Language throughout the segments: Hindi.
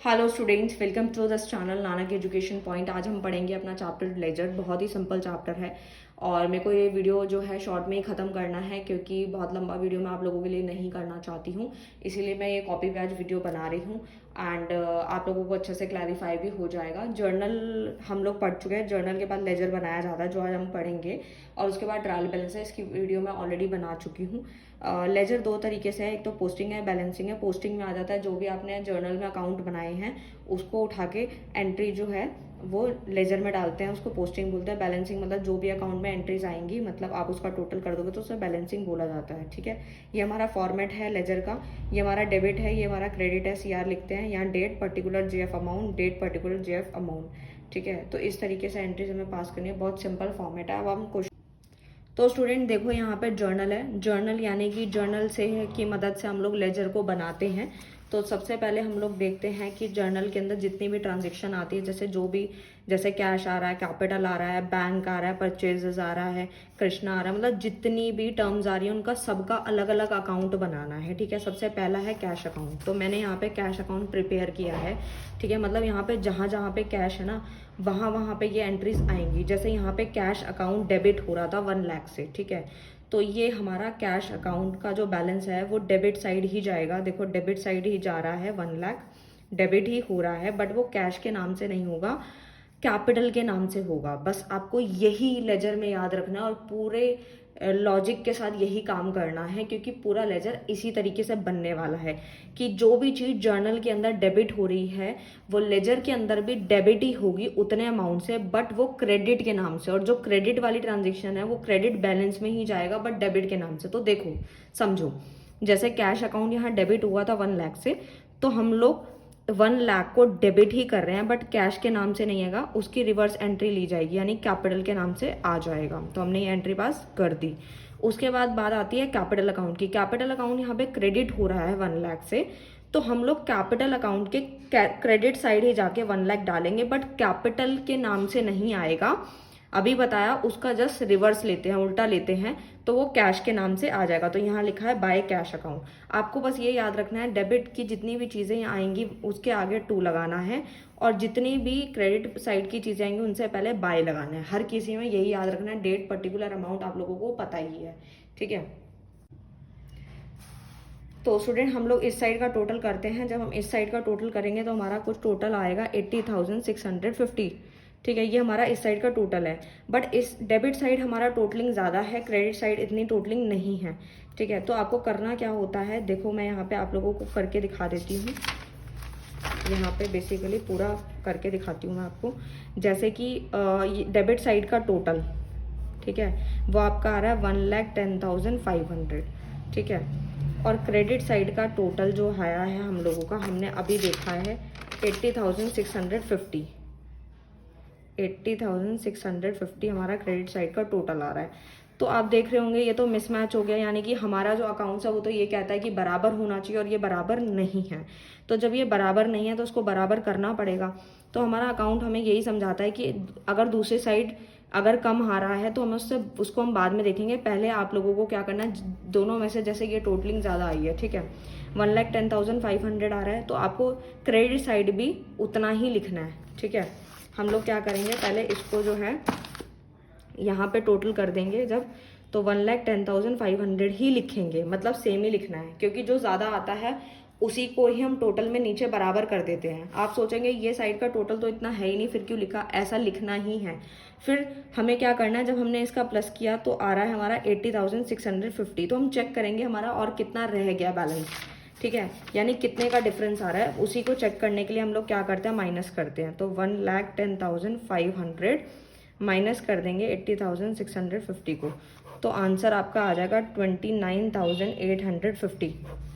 Hello students, welcome to this channel Nanak education point. आज हम पढ़ेंगे अपना चैप्टर लेजर। बहुत ही सिंपल चैप्टर है और मेरे को ये वीडियो जो है शॉर्ट में ही ख़त्म करना है क्योंकि बहुत लंबा वीडियो मैं आप लोगों के लिए नहीं करना चाहती हूँ। इसीलिए मैं ये कॉपी पेस्ट वीडियो बना रही हूँ एंड आप लोगों को अच्छे से क्लैरिफाई भी हो जाएगा। जर्नल हम लोग पढ़ चुके हैं, जर्नल के बाद लेजर बनाया जाता है जो आज हम पढ़ेंगे, और उसके बाद ट्रायल बैलेंस है। इसकी वीडियो मैं ऑलरेडी बना चुकी हूँ। लेजर दो तरीके से है, एक तो पोस्टिंग है, बैलेंसिंग है। पोस्टिंग में आ जाता है जो भी आपने जर्नल में अकाउंट बनाए हैं उसको उठा के एंट्री जो है वो लेजर में डालते हैं, उसको पोस्टिंग बोलते हैं। बैलेंसिंग मतलब जो भी अकाउंट में एंट्रीज आएंगी, मतलब आप उसका टोटल कर दोगे तो उसे बैलेंसिंग बोला जाता है। ठीक है, ये हमारा फॉर्मेट है लेजर का। ये हमारा डेबिट है, ये हमारा क्रेडिट है। CR लिखते हैं, यहाँ date particular JF amount, date particular JF amount. ठीक है, तो इस तरीके से एंट्रीज हमें पास करनी है। बहुत सिंपल फॉर्मेट है। अब हम क्वेश्चन, तो स्टूडेंट देखो यहाँ पे जर्नल है। जर्नल यानी कि जर्नल से की मदद से हम लोग लेजर को बनाते हैं। तो सबसे पहले हम लोग देखते हैं कि जर्नल के अंदर जितनी भी ट्रांजेक्शन आती है, जैसे कैश आ रहा है, कैपिटल आ रहा है, बैंक आ रहा है, परचेजेस आ रहा है, कृष्णा आ रहा है, मतलब जितनी भी टर्म्स आ रही है उनका सबका अलग अलग अकाउंट बनाना है। ठीक है, सबसे पहला है कैश अकाउंट। तो मैंने यहाँ पे कैश अकाउंट प्रिपेयर किया है। ठीक है, मतलब यहाँ पे जहाँ जहाँ पे कैश है ना वहाँ पे ये एंट्रीज आएंगी। जैसे यहाँ पे कैश अकाउंट डेबिट हो रहा था 1 लाख से। ठीक है, तो ये हमारा कैश अकाउंट का जो बैलेंस है वो डेबिट साइड ही जाएगा। देखो डेबिट साइड ही जा रहा है, 1 लाख डेबिट ही हो रहा है, बट वो कैश के नाम से नहीं होगा, कैपिटल के नाम से होगा। बस आपको यही लेजर में याद रखना है और पूरे लॉजिक के साथ यही काम करना है, क्योंकि पूरा लेजर इसी तरीके से बनने वाला है कि जो भी चीज़ जर्नल के अंदर डेबिट हो रही है वो लेजर के अंदर भी डेबिट ही होगी उतने अमाउंट से, बट वो क्रेडिट के नाम से। और जो क्रेडिट वाली ट्रांजेक्शन है वो क्रेडिट बैलेंस में ही जाएगा बट डेबिट के नाम से। तो देखो समझो, जैसे कैश अकाउंट यहाँ डेबिट हुआ था 1 लाख से, तो हम लोग 1 लाख को डेबिट ही कर रहे हैं बट कैश के नाम से नहीं आएगा, उसकी रिवर्स एंट्री ली जाएगी यानी कैपिटल के नाम से आ जाएगा। तो हमने ये एंट्री पास कर दी। उसके बाद बात आती है कैपिटल अकाउंट की। कैपिटल अकाउंट यहाँ पे क्रेडिट हो रहा है 1 लाख से, तो हम लोग कैपिटल अकाउंट के क्रेडिट साइड ही जाके 1 लाख डालेंगे बट कैपिटल के नाम से नहीं आएगा। अभी बताया, उसका जस्ट रिवर्स लेते हैं, उल्टा लेते हैं, तो वो कैश के नाम से आ जाएगा। तो यहाँ लिखा है बाय कैश अकाउंट। आपको बस ये याद रखना है, डेबिट की जितनी भी चीज़ें यहाँ आएंगी उसके आगे 2 लगाना है, और जितनी भी क्रेडिट साइड की चीज़ें आएंगी उनसे पहले बाय लगाना है। हर किसी में यही याद रखना है। डेट पर्टिकुलर अमाउंट आप लोगों को पता ही है। ठीक है, तो स्टूडेंट हम लोग इस साइड का टोटल करते हैं। जब हम इस साइड का टोटल करेंगे तो हमारा कुछ टोटल आएगा 80,650। ठीक है, ये हमारा इस साइड का टोटल है, बट इस डेबिट साइड हमारा टोटलिंग ज़्यादा है, क्रेडिट साइड इतनी टोटलिंग नहीं है। ठीक है, तो आपको करना क्या होता है, देखो मैं यहाँ पे आप लोगों को करके दिखा देती हूँ। यहाँ पे बेसिकली पूरा करके दिखाती हूँ मैं आपको। जैसे कि डेबिट साइड का टोटल, ठीक है, वो आपका आ रहा है 1,10,500। ठीक है, और क्रेडिट साइड का टोटल जो आया है हम लोगों का, हमने अभी देखा है 80,650। 80,650 हमारा क्रेडिट साइड का टोटल आ रहा है। तो आप देख रहे होंगे ये तो मिसमैच हो गया, यानी कि हमारा जो अकाउंट्स है वो तो ये कहता है कि बराबर होना चाहिए और ये बराबर नहीं है। तो जब ये बराबर नहीं है तो उसको बराबर करना पड़ेगा। तो हमारा अकाउंट हमें यही समझाता है कि अगर दूसरी साइड अगर कम आ रहा है तो हमें उसको हम बाद में देखेंगे। पहले आप लोगों को क्या करना है, दोनों में से जैसे ये टोटलिंग ज़्यादा आई है, ठीक है, 1,10,500 आ रहा है, तो आपको क्रेडिट साइड भी उतना ही लिखना है। ठीक है, हम लोग क्या करेंगे, पहले इसको जो है यहाँ पे टोटल कर देंगे जब, तो 1,10,500 ही लिखेंगे, मतलब सेम ही लिखना है, क्योंकि जो ज़्यादा आता है उसी को ही हम टोटल में नीचे बराबर कर देते हैं। आप सोचेंगे ये साइड का टोटल तो इतना है ही नहीं, फिर क्यों लिखा, ऐसा लिखना ही है। फिर हमें क्या करना है, जब हमने इसका प्लस किया तो आ रहा है हमारा 80,650, तो हम चेक करेंगे हमारा और कितना रह गया बैलेंस। ठीक है, यानी कितने का डिफरेंस आ रहा है, उसी को चेक करने के लिए हम लोग क्या करते हैं, माइनस करते हैं। तो 1,10,500 माइनस कर देंगे 80,650 को, तो आंसर आपका आ जाएगा 29,850।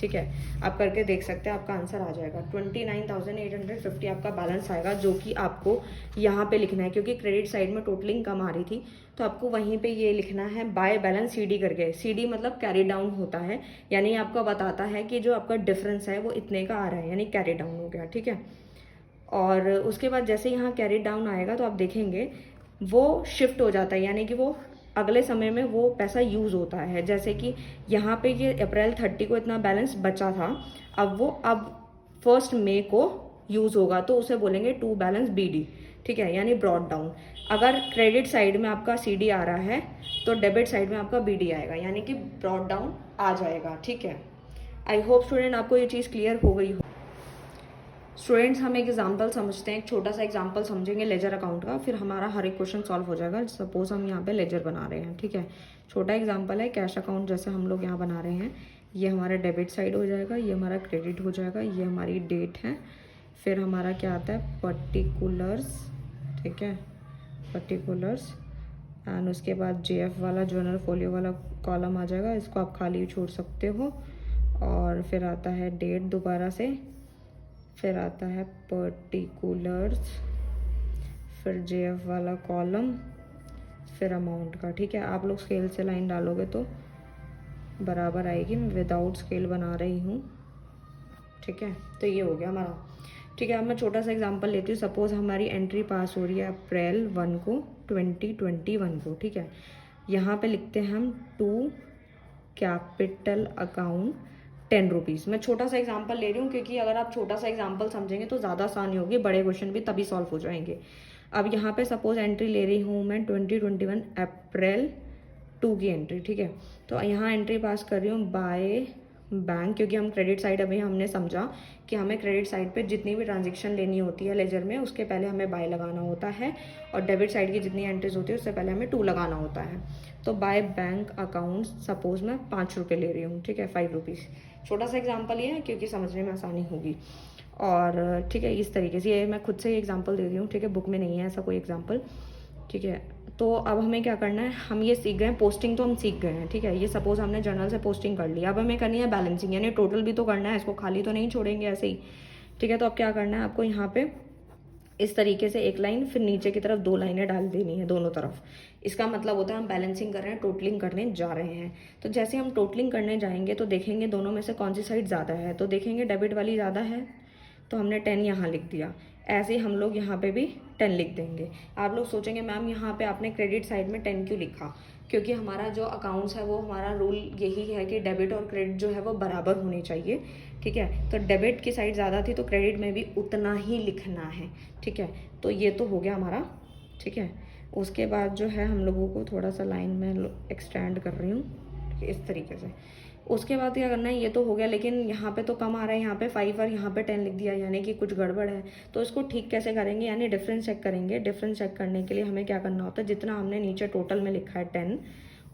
ठीक है, आप करके देख सकते हैं, आपका आंसर आ जाएगा 29,850 आपका बैलेंस आएगा, जो कि आपको यहाँ पे लिखना है, क्योंकि क्रेडिट साइड में टोटलिंग कम आ रही थी, तो आपको वहीं पे ये लिखना है बाय बैलेंस CD करके। CD मतलब कैरी डाउन होता है, यानी आपको बताता है कि जो आपका डिफरेंस है वो इतने का आ रहा है, यानी कैरी डाउन हो गया। ठीक है, और उसके बाद जैसे यहाँ कैरी डाउन आएगा तो आप देखेंगे वो शिफ्ट हो जाता है, यानी कि वो अगले समय में वो पैसा यूज़ होता है। जैसे कि यहाँ पे ये अप्रैल 30 को इतना बैलेंस बचा था, अब 1 मई को यूज़ होगा तो उसे बोलेंगे टू बैलेंस BD, ठीक है, यानी ब्रॉड डाउन। अगर क्रेडिट साइड में आपका CD आ रहा है तो डेबिट साइड में आपका BD आएगा, यानी कि ब्रॉड डाउन आ जाएगा, ठीक है। आई होप स्टूडेंट आपको ये चीज़ क्लियर हो गई हो। स्टूडेंट्स हम एक एग्जांपल समझते हैं, एक छोटा सा एग्जांपल समझेंगे लेजर अकाउंट का, फिर हमारा हर एक क्वेश्चन सॉल्व हो जाएगा। सपोज हम यहाँ पे लेजर बना रहे हैं, ठीक है, छोटा एग्जांपल है, कैश अकाउंट जैसे हम लोग यहाँ बना रहे हैं। ये हमारा डेबिट साइड हो जाएगा, ये हमारा क्रेडिट हो जाएगा, ये हमारी डेट है, फिर हमारा क्या आता है पर्टिकुलर्स, ठीक है, पर्टिकुलर्स, एंड उसके बाद JF वाला जनरल फोलियो वाला कॉलम आ जाएगा, इसको आप खाली छोड़ सकते हो। और फिर आता है डेट दोबारा से, फिर आता है पर्टिकुलर्स, फिर JF वाला कॉलम, फिर अमाउंट का, ठीक है। आप लोग स्केल से लाइन डालोगे तो बराबर आएगी, मैं विदाउट स्केल बना रही हूँ, ठीक है। तो ये हो गया हमारा, ठीक है। अब मैं छोटा सा एग्जांपल लेती हूँ। सपोज हमारी एंट्री पास हो रही है अप्रैल 1 को 2021 को, ठीक है। यहाँ पे लिखते हैं हम टू कैपिटल अकाउंट 10 रुपीज़। मैं छोटा सा एग्जांपल ले रही हूँ क्योंकि अगर आप छोटा सा एग्जांपल समझेंगे तो ज़्यादा आसानी होगी, बड़े क्वेश्चन भी तभी सॉल्व हो जाएंगे। अब यहाँ पे सपोज एंट्री ले रही हूँ मैं 2021 अप्रैल 2 की एंट्री, ठीक है। तो यहाँ एंट्री पास कर रही हूँ बाय बैंक, क्योंकि हम क्रेडिट साइड अभी हमने समझा कि हमें क्रेडिट साइड पे जितनी भी ट्रांजेक्शन लेनी होती है लेजर में उसके पहले हमें बाय लगाना होता है, और डेबिट साइड की जितनी एंट्रीज होती है उससे पहले हमें 2 लगाना होता है। तो बाय बैंक अकाउंट सपोज मैं 5 रुपये ले रही हूँ, ठीक है, 5 रुपीज़। छोटा सा एग्जाम्पल ये है क्योंकि समझने में आसानी होगी। और ठीक है, इस तरीके से ये मैं खुद से एग्जाम्पल दे रही हूँ, ठीक है, बुक में नहीं है ऐसा कोई एग्जाम्पल, ठीक है। तो अब हमें क्या करना है, हम ये सीख गए हैं, पोस्टिंग तो हम सीख गए हैं, ठीक है। ये सपोज हमने जर्नल से पोस्टिंग कर लिया, अब हमें करनी है बैलेंसिंग, यानी टोटल भी तो करना है, इसको खाली तो नहीं छोड़ेंगे ऐसे ही, ठीक है। तो अब क्या करना है आपको, यहाँ पे इस तरीके से एक लाइन, फिर नीचे की तरफ 2 लाइनें डाल देनी है दोनों तरफ। इसका मतलब होता है हम बैलेंसिंग कर रहे हैं, टोटलिंग करने जा रहे हैं। तो जैसे हम टोटलिंग करने जाएंगे तो देखेंगे दोनों में से कौन सी साइड ज़्यादा है, तो देखेंगे डेबिट वाली ज़्यादा है, तो हमने 10 यहाँ लिख दिया। ऐसे ही हम लोग यहाँ पे भी 10 लिख देंगे। आप लोग सोचेंगे मैम यहाँ पे आपने क्रेडिट साइड में 10 क्यों लिखा, क्योंकि हमारा जो अकाउंट्स है वो हमारा रूल यही है कि डेबिट और क्रेडिट जो है वो बराबर होने चाहिए, ठीक है। तो डेबिट की साइड ज़्यादा थी तो क्रेडिट में भी उतना ही लिखना है, ठीक है। तो ये तो हो गया हमारा, ठीक है। उसके बाद जो है हम लोगों को थोड़ा सा लाइन में एक्सटेंड कर रही हूँ इस तरीके से। उसके बाद क्या करना है, ये तो हो गया, लेकिन यहाँ पे तो कम आ रहा है, यहाँ पे 5 और यहाँ पे 10 लिख दिया, यानी कि कुछ गड़बड़ है। तो इसको ठीक कैसे करेंगे, यानी डिफरेंस चेक करेंगे। डिफरेंस चेक करने के लिए हमें क्या करना होता है, जितना हमने नीचे टोटल में लिखा है 10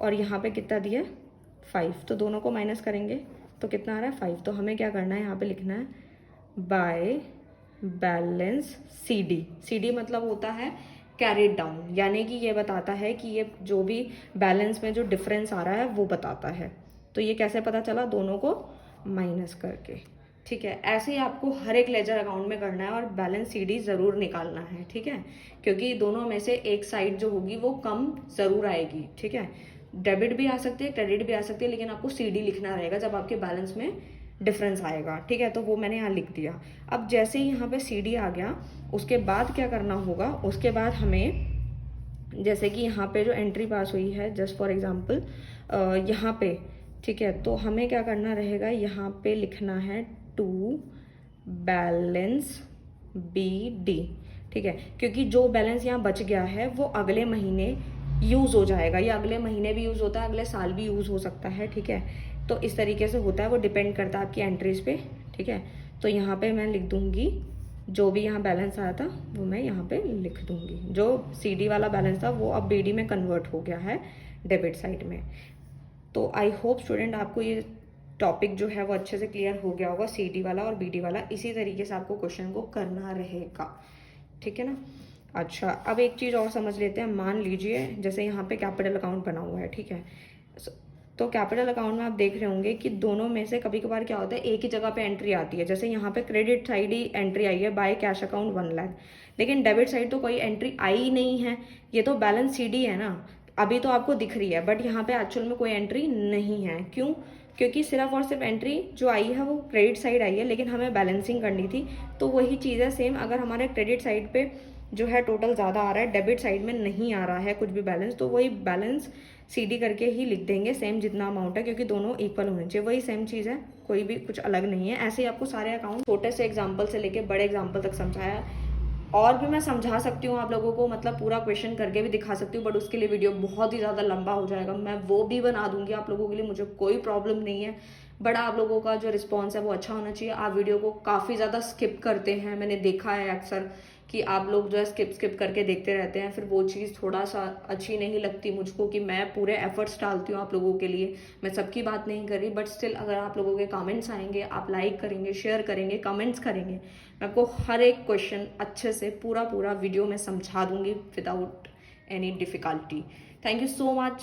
और यहाँ पे कितना दिया 5, तो दोनों को माइनस करेंगे तो कितना आ रहा है 5। तो हमें क्या करना है, यहाँ पे लिखना है बाय बैलेंस CD मतलब होता है कैरिड डाउन, यानी कि ये बताता है कि ये जो भी बैलेंस में जो डिफरेंस आ रहा है वो बताता है। तो ये कैसे पता चला, दोनों को माइनस करके, ठीक है। ऐसे ही आपको हर एक लेजर अकाउंट में करना है और बैलेंस CD ज़रूर निकालना है, ठीक है, क्योंकि दोनों में से एक साइड जो होगी वो कम ज़रूर आएगी, ठीक है। डेबिट भी आ सकती है, क्रेडिट भी आ सकती है, लेकिन आपको CD लिखना रहेगा जब आपके बैलेंस में डिफरेंस आएगा, ठीक है। तो वो मैंने यहाँ लिख दिया। अब जैसे ही यहाँ पे CD आ गया, उसके बाद क्या करना होगा, उसके बाद हमें जैसे कि यहाँ पे जो एंट्री पास हुई है जस्ट फॉर एग्जांपल यहाँ पे, ठीक है, तो हमें क्या करना रहेगा, यहाँ पे लिखना है टू बैलेंस BD, ठीक है, क्योंकि जो बैलेंस यहाँ बच गया है वो अगले महीने यूज़ हो जाएगा, या अगले महीने भी यूज़ होता है, अगले साल भी यूज़ हो सकता है, ठीक है। तो इस तरीके से होता है, वो डिपेंड करता है आपकी एंट्रीज पे, ठीक है। तो यहाँ पे मैं लिख दूँगी जो भी यहाँ बैलेंस आया था वो मैं यहाँ पे लिख दूँगी। जो CD वाला बैलेंस था वो अब BD में कन्वर्ट हो गया है डेबिट साइड में। तो आई होप स्टूडेंट आपको ये टॉपिक जो है वो अच्छे से क्लियर हो गया होगा, CD वाला और BD वाला। इसी तरीके से आपको क्वेश्चन को करना रहेगा, ठीक है ना। अच्छा, अब एक चीज़ और समझ लेते हैं। मान लीजिए जैसे यहाँ पे कैपिटल अकाउंट बना हुआ है, ठीक है, तो कैपिटल अकाउंट में आप देख रहे होंगे कि दोनों में से कभी कभार क्या होता है, एक ही जगह पे एंट्री आती है। जैसे यहाँ पे क्रेडिट साइड ही एंट्री आई है बाय कैश अकाउंट 1 लाख, लेकिन डेबिट साइड तो कोई एंट्री आई ही नहीं है, ये तो बैलेंस CD है ना, अभी तो आपको दिख रही है, बट यहाँ पे एक्चुअल में कोई एंट्री नहीं है। क्यों, क्योंकि सिर्फ और सिर्फ एंट्री जो आई है वो क्रेडिट साइड आई है, लेकिन हमें बैलेंसिंग करनी थी। तो वही चीज़ है सेम, अगर हमारे क्रेडिट साइड पे जो है टोटल ज़्यादा आ रहा है, डेबिट साइड में नहीं आ रहा है कुछ भी बैलेंस, तो वही बैलेंस CD करके ही लिख देंगे सेम जितना अमाउंट है, क्योंकि दोनों इक्वल होने चाहिए, वही सेम चीज़ है, कोई भी कुछ अलग नहीं है। ऐसे ही आपको सारे अकाउंट छोटे से एग्जाम्पल से लेके बड़े एग्जाम्पल तक समझाया। और भी मैं समझा सकती हूँ आप लोगों को, मतलब पूरा क्वेश्चन करके भी दिखा सकती हूँ, बट उसके लिए वीडियो बहुत ही ज़्यादा लंबा हो जाएगा। मैं वो भी बना दूंगी आप लोगों के लिए, मुझे कोई प्रॉब्लम नहीं है, बट आप लोगों का जो रिस्पॉन्स है वो अच्छा होना चाहिए। आप वीडियो को काफ़ी ज़्यादा स्किप करते हैं, मैंने देखा है अक्सर कि आप लोग जो है स्किप करके देखते रहते हैं, फिर वो चीज़ थोड़ा सा अच्छी नहीं लगती मुझको, कि मैं पूरे एफर्ट्स डालती हूँ आप लोगों के लिए। मैं सबकी बात नहीं कर रही, बट स्टिल अगर आप लोगों के कमेंट्स आएंगे, आप लाइक करेंगे, शेयर करेंगे, कमेंट्स करेंगे, मैं आपको हर एक क्वेश्चन अच्छे से पूरा वीडियो में समझा दूंगी without any difficulty. Thank you so much.